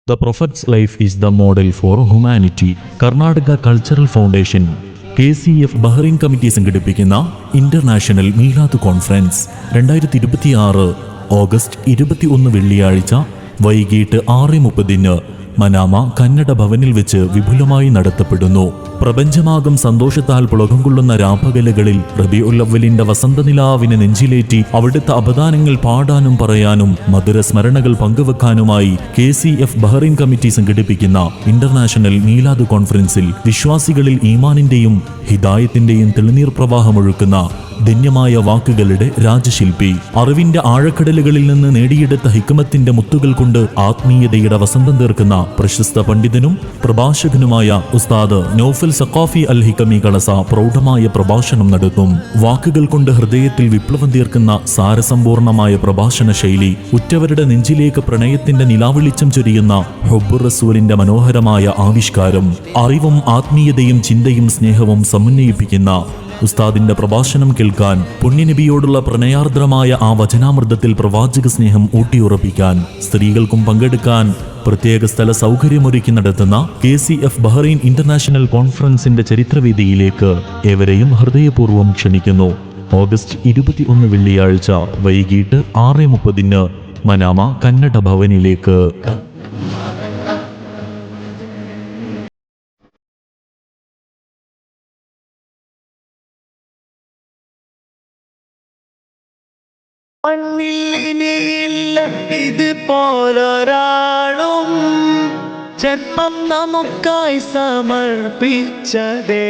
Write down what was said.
The Prophet's life is the model for humanity. Karnataka cultural foundation KCF Bahrain committee സംഘടിപ്പിക്കുന്ന international മീലാദ് conference 2026 August 21 വെള്ളിയാഴ്ച വൈകിട്ട് 6:30 Manama Kannada ഭവനിൽ വെച്ച് വിപുലമായി നടത്തപ്പെടുന്നു. പ്രപഞ്ചമാകും സന്തോഷത്താൽ പുളകം കൊള്ളുന്ന രാപ്പകലുകളിൽ റബീഉൽ അവ്വലിന്റെ വസന്തനിലാവിനെ നെഞ്ചിലേറ്റി അവിടുത്തെ അപദാനങ്ങൾ പാടാനും പറയാനും മധുര സ്മരണകൾ പങ്കുവെക്കാനുമായി KCF ബഹ്റൈൻ കമ്മിറ്റി സംഘടിപ്പിക്കുന്ന ഇന്റർനാഷണൽ മീലാദ് കോൺഫറൻസിൽ വിശ്വാസികളിൽ ഈമാനിന്റെയും ഹിദായത്തിന്റെയും തെളിനീർ പ്രവാഹമൊഴുക്കുന്ന ധന്യമായ വാക്കുകളുടെ രാജശില്പി, അറിവിന്റെ ആഴക്കടലുകളിൽ നിന്ന് നേടിയെടുത്ത ഹിക്മത്തിന്റെ മുത്തുകൾ കൊണ്ട് ആത്മീയതയുടെ വസന്തം തീർക്കുന്ന പ്രശസ്ത പണ്ഡിതനും പ്രഭാഷകനുമായ ഉസ്താദ് നൗഫൽ സഖാഫി അൽ ഹിക്കമി കളസ പ്രൗഢമായ പ്രഭാഷണം നടത്തും. വാക്കുകൾ കൊണ്ട് ഹൃദയത്തിൽ വിപ്ലവം തീർക്കുന്ന സാരസമ്പൂർണമായ പ്രഭാഷണ ശൈലി, ഉറ്റവരുടെ നെഞ്ചിലേക്ക് പ്രണയത്തിന്റെ നിലാവെളിച്ചം ചൊരിയുന്ന ഹുബ്ബുർ റസൂലിന്റെ മനോഹരമായ ആവിഷ്കാരം, അറിവും ആത്മീയതയും ചിന്തയും സ്നേഹവും സമന്വയിപ്പിക്കുന്ന ഉസ്താദിന്റെ പ്രഭാഷണം കേൾക്കാൻ, പുണ്യനബിയോടുള്ള പ്രണയാർദ്രമായ ആ വചനാമൃതത്തിൽ പ്രവാചക സ്നേഹം ഊട്ടിയുറപ്പിക്കാൻ, സ്ത്രീകൾക്കും പങ്കെടുക്കാൻ പ്രത്യേക സ്ഥല സൗകര്യമൊരുക്കി നടത്തുന്ന KCF ബഹ്റൈൻ ഇന്റർനാഷണൽ കോൺഫറൻസിന്റെ ചരിത്രവേദിയിലേക്ക് ഏവരെയും ഹൃദയപൂർവ്വം ക്ഷണിക്കുന്നു. ഓഗസ്റ്റ് 21 വെള്ളിയാഴ്ച വൈകിട്ട് 6:30 മനാമ കന്നഡ ഭവനിലേക്ക്. ഇത് പോലൊരാളും ജന്മം നമുക്കായി സമർപ്പിച്ചതേ.